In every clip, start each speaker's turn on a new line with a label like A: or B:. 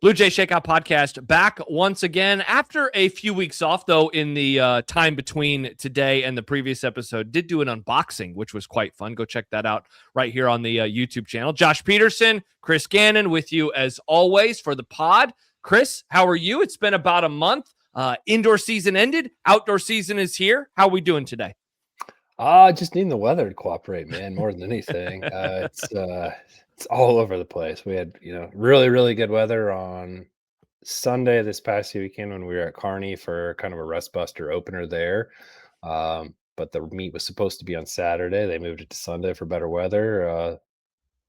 A: Bluejay Shakeout podcast back once again after a few weeks off, though, in the time between today and the previous episode. Did do an unboxing, which was quite fun. Go check that out right here on the YouTube channel. Josh Peterson, Chris Gannon with you as always for the pod. Chris, how are you? It's been about a month. Indoor season ended. Outdoor season is here. How are we doing today?
B: Just needing the weather to cooperate, man, more than anything. It's all over the place. We had, really, really good weather on Sunday this past weekend when we were at Kearney for kind of a rust buster opener there. But the meet was supposed to be on Saturday. They moved it to Sunday for better weather. It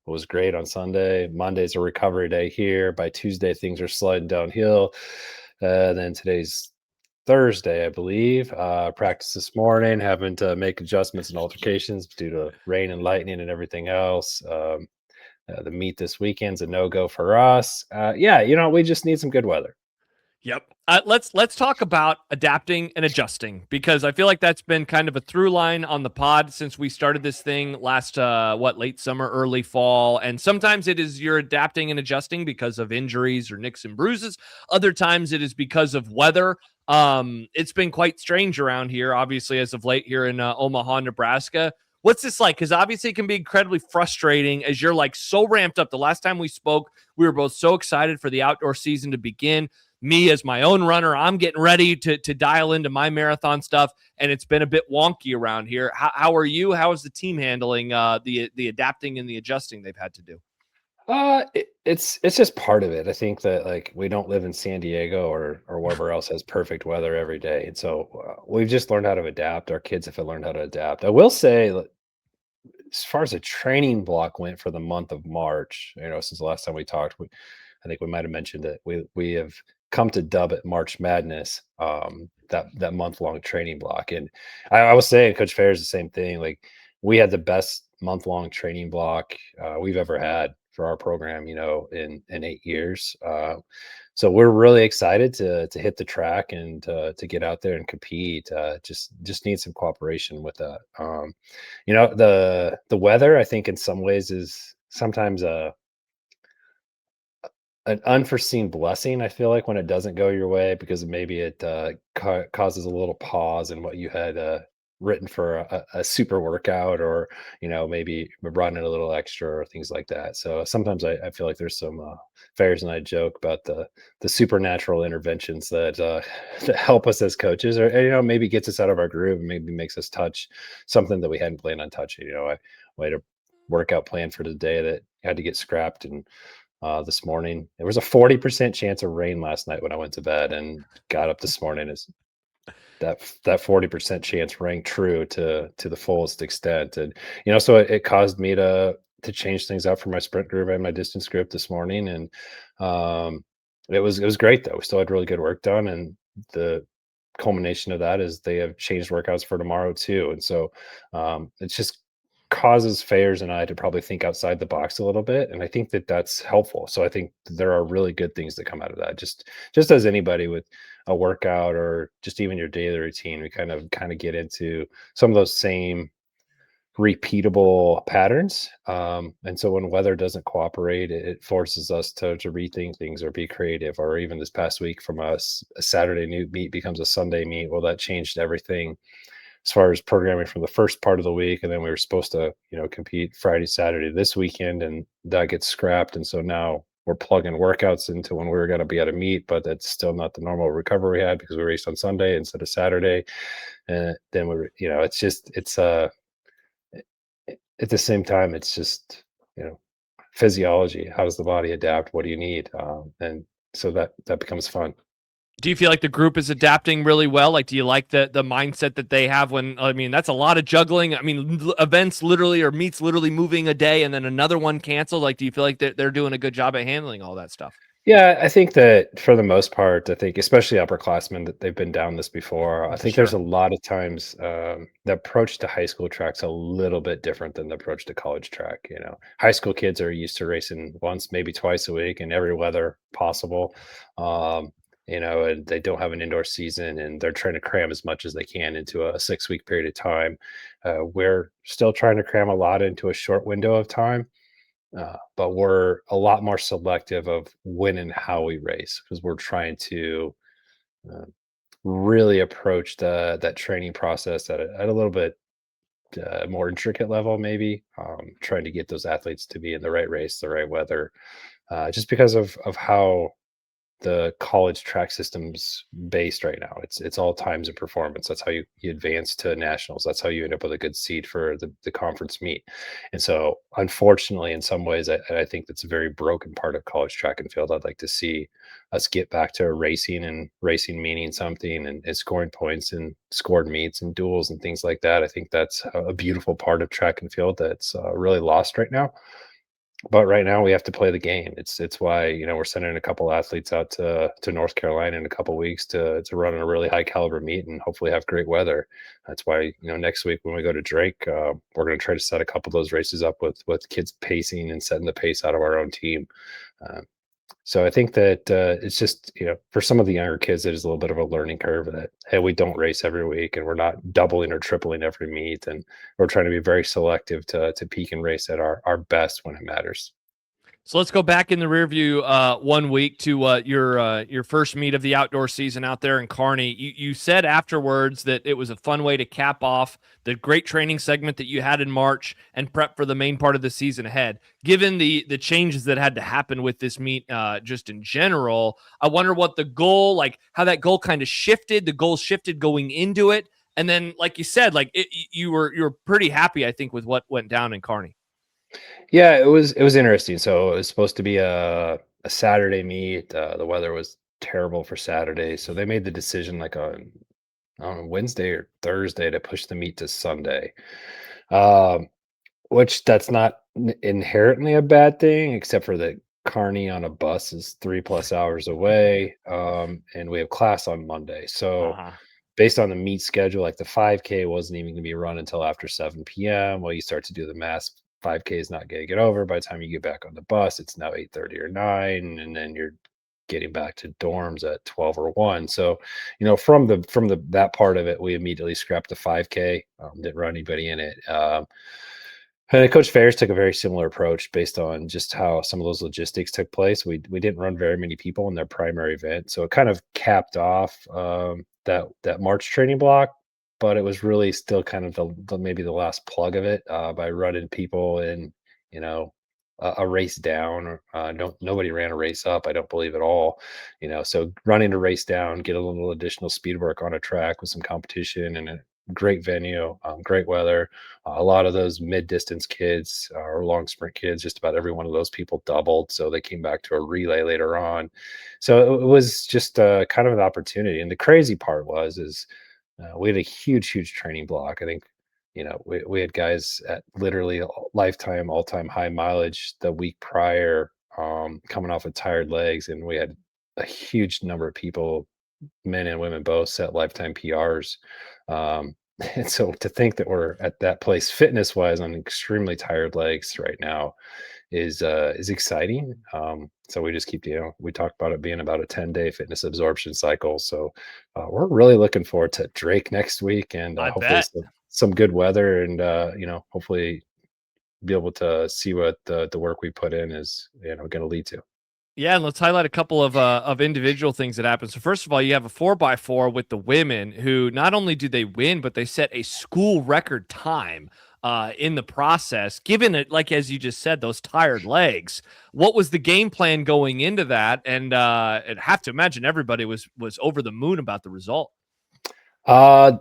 B: was great on Sunday. Monday's a recovery day here. By Tuesday, things are sliding downhill. Then today's Thursday, I believe. Practice this morning, having to make adjustments and altercations due to rain and lightning and everything else. The meet this weekend's a no-go for us. We just need some good weather.
A: Yep. Let's talk about adapting and adjusting, because I feel like that's been kind of a through line on the pod since we started this thing last late summer, early fall. And sometimes it is you're adapting and adjusting because of injuries or nicks and bruises. Other times it is because of weather. It's been quite strange around here, obviously, as of late here in Omaha, Nebraska. What's this like? Because obviously it can be incredibly frustrating as you're like so ramped up. The last time we spoke, we were both so excited for the outdoor season to begin. Me as my own runner, I'm getting ready to dial into my marathon stuff, and it's been a bit wonky around here. How are you? How is the team handling the adapting and the adjusting they've had to do?
B: It's just part of it. I think that we don't live in San Diego or wherever else has perfect weather every day, and so we've just learned how to adapt. Our kids have learned how to adapt. I will say, as far as a training block went for the month of March, since the last time we talked, I think we might have mentioned it. We have come to dub it March Madness, that month-long training block. And I was saying, Coach Fair is the same thing. Like, we had the best month-long training block we've ever had for our program, in 8 years. So we're really excited to hit the track and to get out there and compete. Just need some cooperation with that. The weather, I think, in some ways is sometimes an unforeseen blessing. I feel like when it doesn't go your way, because maybe it causes a little pause in what you had written for a super workout, or maybe brought in a little extra or things like that. So sometimes I feel like there's some Fairs and I joke about the supernatural interventions that that help us as coaches, or maybe gets us out of our groove and maybe makes us touch something that we hadn't planned on touching. I had a workout plan for the day that had to get scrapped, and this morning there was a 40% chance of rain last night when I went to bed, and got up this morning as that 40% chance rang true to the fullest extent. And so it caused me to change things up for my sprint group and my distance group this morning. And it was great, though. We still had really good work done, and the culmination of that is they have changed workouts for tomorrow too. And so it's just causes Fairs and I to probably think outside the box a little bit, and I think that that's helpful. So I think there are really good things that come out of that. Just as anybody with a workout or just even your daily routine, we kind of get into some of those same repeatable patterns. And so when weather doesn't cooperate, it forces us to rethink things or be creative. Or even this past week, from a Saturday meet becomes a Sunday meet. Well, that changed everything as far as programming from the first part of the week. And then we were supposed to, compete Friday, Saturday this weekend, and that gets scrapped. And so now we're plugging workouts into when we were going to be at a meet, but that's still not the normal recovery we had because we raced on Sunday instead of Saturday. And then it's at the same time, it's just, physiology. How does the body adapt? What do you need? And so that becomes fun.
A: Do you feel like the group is adapting really well? Like, do you like the mindset that they have when, that's a lot of juggling. Events literally, or meets literally moving a day and then another one canceled. Like, do you feel like they're doing a good job at handling all that stuff?
B: Yeah, I think that for the most part, I think especially upperclassmen, that they've been down this before. I think
A: Sure.
B: there's a lot of times the approach to high school track's a little bit different than the approach to college track. High school kids are used to racing once, maybe twice a week in every weather possible. And they don't have an indoor season, and they're trying to cram as much as they can into a 6-week period of time. We're still trying to cram a lot into a short window of time. but we're a lot more selective of when and how we race because we're trying to uh, really approach that training process at a little bit more intricate level, maybe trying to get those athletes to be in the right race, the right weather, just because of how the college track system's based right now. It's all times and performance. That's how you advance to nationals. That's how you end up with a good seed for the conference meet. And so, unfortunately, in some ways, I think that's a very broken part of college track and field. I'd like to see us get back to racing and racing meaning something and scoring points and scored meets and duels and things like that. I think that's a beautiful part of track and field that's really lost right now, but right now we have to play the game. It's why, we're sending a couple athletes out to North Carolina in a couple weeks to run a really high caliber meet and hopefully have great weather. That's why, next week when we go to Drake, we're going to try to set a couple of those races up with kids pacing and setting the pace out of our own team. Uh, so I think that it's just, for some of the younger kids, it is a little bit of a learning curve that, hey, we don't race every week and we're not doubling or tripling every meet. And we're trying to be very selective to peak and race at our best when it matters.
A: So let's go back in the rear view 1 week to your first meet of the outdoor season out there in Kearney. You said afterwards that it was a fun way to cap off the great training segment that you had in March and prep for the main part of the season ahead. Given the changes that had to happen with this meet, just in general, I wonder what the goal, like how that goal kind of shifted. The goal shifted going into it, and then, like you said, you were pretty happy, I think, with what went down in Kearney.
B: Yeah, it was interesting. So it was supposed to be a Saturday meet. The weather was terrible for Saturday, so they made the decision like on I don't know, Wednesday or Thursday to push the meet to Sunday. Um, which that's not inherently a bad thing, except for that Kearney on a bus is 3+ hours away, and we have class on Monday. So
A: Uh-huh.
B: based on the meet schedule, like the 5K wasn't even going to be run until after 7 p.m. Well, you start to do the math. 5K is not going to get over by the time you get back on the bus. It's now 8:30 or 9, and then you're getting back to dorms at 12 or 1. So, from the that part of it, we immediately scrapped the 5K. Didn't run anybody in it. And Coach Ferris took a very similar approach based on just how some of those logistics took place. We didn't run very many people in their primary event, so it kind of capped off that March training block. But it was really still kind of maybe the last plug of it by running people in, you know, a race down. Or nobody ran a race up. I don't believe at all. So running a race down, get a little additional speed work on a track with some competition and a great venue, great weather. A lot of those mid-distance kids or long sprint kids, just about every one of those people doubled. So they came back to a relay later on. So it was just kind of an opportunity. And the crazy part is we had a huge, huge training block. I think, we had guys at literally lifetime, all-time high mileage the week prior, coming off of tired legs. And we had a huge number of people, men and women both, set lifetime PRs. Um, and so to think that we're at that place fitness wise on extremely tired legs right now is exciting. So we just keep, we talked about it being about a 10-day fitness absorption cycle. So we're really looking forward to Drake next week and
A: I
B: hopefully
A: bet.
B: some good weather and hopefully be able to see what the work we put in is going to lead to.
A: Yeah, and let's highlight a couple of individual things that happened. So first of all, you have a 4x4 with the women who not only do they win, but they set a school record time in the process. Given it, like as you just said, those tired legs, what was the game plan going into that? And I'd have to imagine everybody was over the moon about the result.
B: Uh,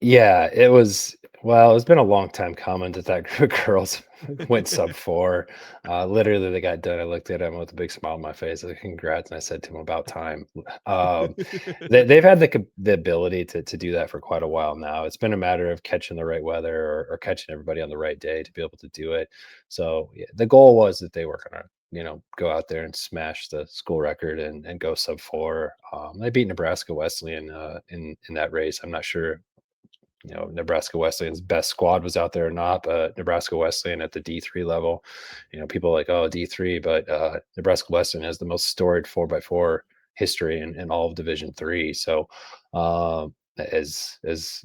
B: Yeah, it was well, it's been a long time coming that group of girls went sub 4. Literally, they got done. I looked at them with a big smile on my face. Like, congrats. And I said to them, about time. Um, they've had the ability to do that for quite a while now. It's been a matter of catching the right weather or catching everybody on the right day to be able to do it. So yeah, the goal was that they were going to, go out there and smash the school record and go sub 4. They beat Nebraska Wesleyan in that race. I'm not sure Nebraska Wesleyan's best squad was out there or not, but Nebraska Wesleyan at the D3 level, people are like, oh, D3, but Nebraska Wesleyan has the most storied 4x4 history in all of Division 3. So as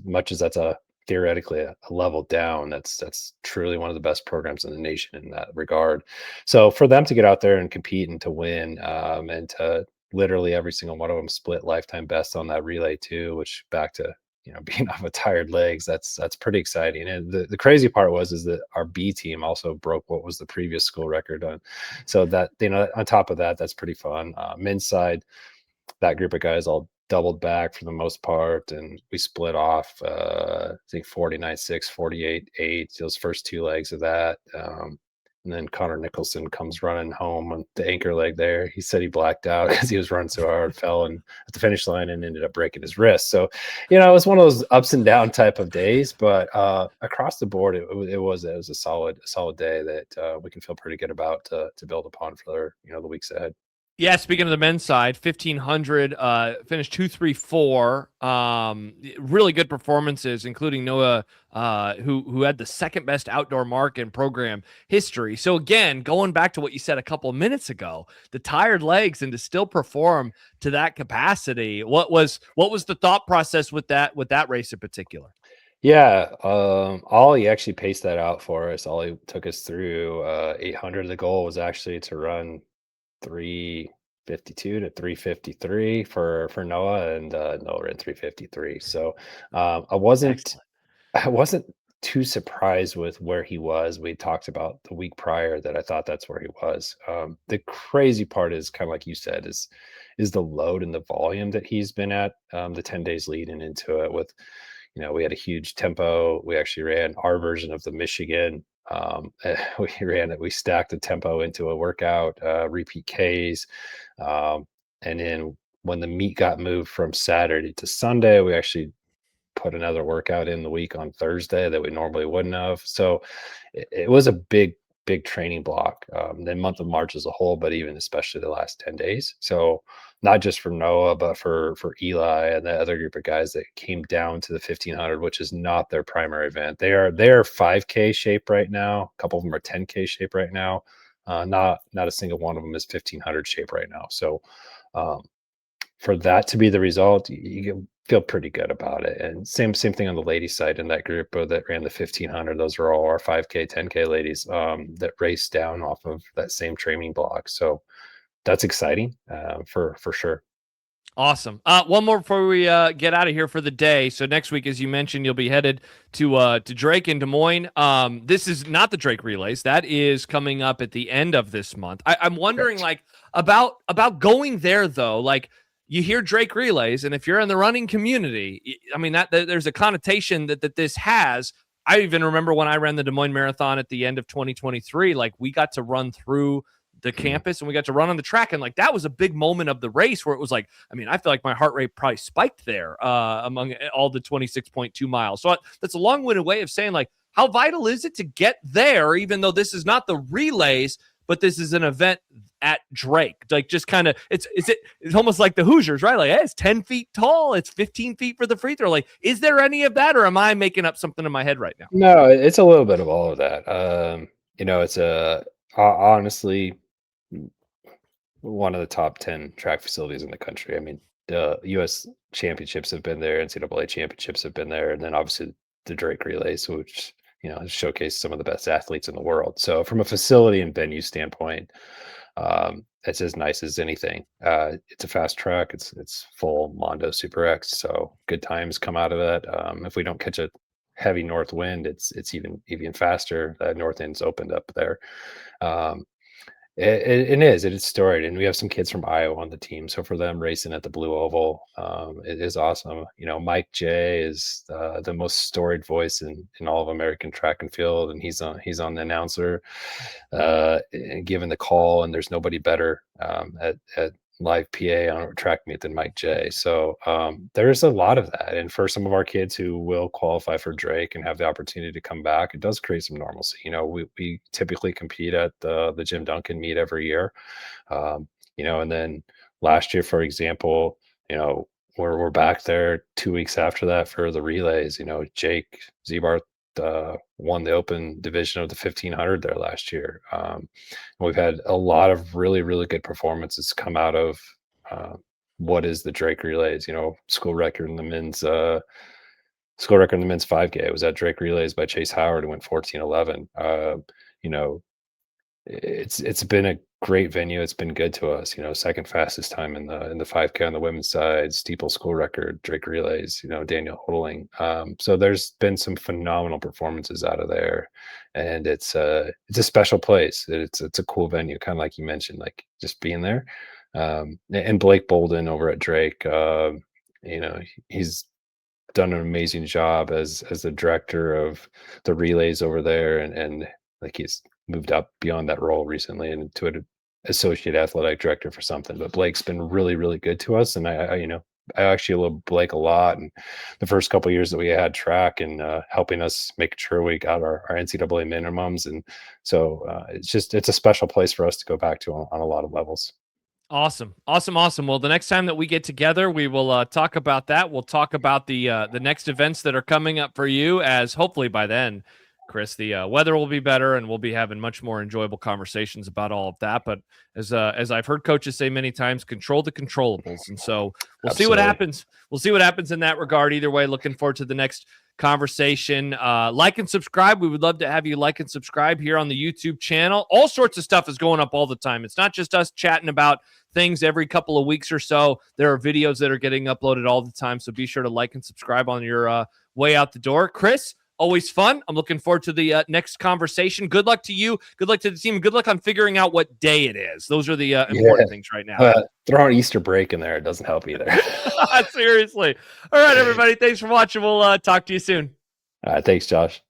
B: much as that's a theoretically a level down. That's truly one of the best programs in the nation in that regard. So for them to get out there and compete and to win, and to literally every single one of them split lifetime best on that relay too, which back to being off of tired legs, that's pretty exciting. And the crazy part is that our B team also broke what was the previous school record on. So that on top of that, that's pretty fun. Men's side, that group of guys all doubled back for the most part, and we split off, I think 49-6, 48-8, those first two legs of that. And then Connor Nicholson comes running home on the anchor leg there. He said he blacked out because he was running so hard, fell and at the finish line and ended up breaking his wrist. So, it was one of those ups and down type of days, but across the board, it was a solid day that we can feel pretty good about to build upon for the weeks ahead.
A: Yeah, speaking of the men's side, 1,500, finished 234. Really good performances, including Noah, who had the second best outdoor mark in program history. So again, going back to what you said a couple of minutes ago, the tired legs and to still perform to that capacity. What was the thought process with that race in particular?
B: Yeah, Ollie actually paced that out for us. Ollie took us through 800. The goal was actually to run 352 to 353 for Noah, and Noah ran 353. So I wasn't
A: Excellent.
B: I wasn't too surprised with where he was. We talked about the week prior that I thought that's where he was. The crazy part is kind of like you said, is the load and the volume that he's been at, the 10 days leading into it with, we had a huge tempo. We actually ran our version of the Michigan. We stacked the tempo into a workout, repeat Ks. And then when the meet got moved from Saturday to Sunday, we actually put another workout in the week on Thursday that we normally wouldn't have. So it was a big training block. The month of March as a whole, but even especially the last 10 days. So not just for Noah, but for Eli and the other group of guys that came down to the 1,500, which is not their primary event. They're 5K shape right now. A couple of them are 10K shape right now. Not a single one of them is 1,500 shape right now. So for that to be the result, you feel pretty good about it. And same thing on the ladies side in that group that ran the 1,500. Those are all our 5K, 10K ladies that raced down off of that same training block. So that's exciting for sure.
A: Awesome. One more before we get out of here for the day. So next week, as you mentioned, you'll be headed to Drake in Des Moines. This is not the Drake Relays. That is coming up at the end of this month. I'm wondering,
B: Correct.
A: about going there though. Like, you hear Drake Relays, and if you're in the running community, I mean that there's a connotation that this has. I even remember when I ran the Des Moines Marathon at the end of 2023. Like, we got to run through the campus and we got to run on the track, and like that was a big moment of the race where it was like, I mean, I feel like my heart rate probably spiked there among all the 26.2 miles. So that's a long-winded way of saying, like, how vital is it to get there, even though this is not the relays, but this is an event at Drake? Like, just kind of, it's almost like the Hoosiers, right? Like, hey, it's 10 feet tall, it's 15 feet for the free throw. Like, is there any of that, or am I making up something in my head right now?
B: No, it's a little bit of all of that. It's honestly one of the top 10 track facilities in the country. I mean, the U.S. championships have been there, NCAA championships have been there, and then obviously the Drake Relays, which has showcased some of the best athletes in the world. So from a facility and venue standpoint, it's as nice as anything. It's a fast track. It's full Mondo Super X, so good times come out of it. If we don't catch a heavy north wind, it's even faster. North end's opened up there. Um, it is storied, and we have some kids from Iowa on the team. So for them racing at the Blue Oval, it is awesome. Mike J is the most storied voice in all of American track and field, and he's on the announcer, and giving the call. And there's nobody better at live PA on a track meet than Mike J. So there's a lot of that. And for some of our kids who will qualify for Drake and have the opportunity to come back, it does create some normalcy. We typically compete at the Jim Duncan meet every year. And then last year, for example, we're back there 2 weeks after that for the relays. Jake Zebart won the open division of the 1,500 there last year. We've had a lot of really, really good performances come out of what is the Drake Relays, school record in the men's school record in the men's 5K. It was at Drake Relays by Chase Howard, who went 14:11. You know, it's been a great venue. It's been good to us. Second fastest time in the 5K on the women's side, steeple school record, Drake Relays. Daniel Hodling. So there's been some phenomenal performances out of there, and it's a special place. It's a cool venue, kind of like you mentioned, like just being there. And Blake Bolden over at Drake. He's done an amazing job as the director of the relays over there, and like he's moved up beyond that role recently and to an associate athletic director for something. But Blake's been really, really good to us, and I actually love Blake a lot. And the first couple of years that we had track and helping us make sure we got our NCAA minimums, and so it's a special place for us to go back to on a lot of levels.
A: Awesome. Awesome. Awesome. Well, the next time that we get together, we will talk about that. We'll talk about the next events that are coming up for you, as hopefully by then, Chris, the weather will be better and we'll be having much more enjoyable conversations about all of that. But as I've heard coaches say many times, control the controllables. And so we'll see what
B: Absolutely.
A: happens. We'll see what happens in that regard. Either way, looking forward to the next conversation. Like and subscribe. We would love to have you like and subscribe here on the YouTube channel. All sorts of stuff is going up all the time. It's not just us chatting about things every couple of weeks or so. There are videos that are getting uploaded all the time. So be sure to like and subscribe on your way out the door. Chris, always fun. I'm looking forward to the next conversation. Good luck to you. Good luck to the team. Good luck on figuring out what day it is. Those are the important things right now.
B: Throw an Easter break in there. It doesn't help either.
A: Seriously. All right, everybody. Thanks for watching. We'll talk to you soon.
B: Thanks, Josh.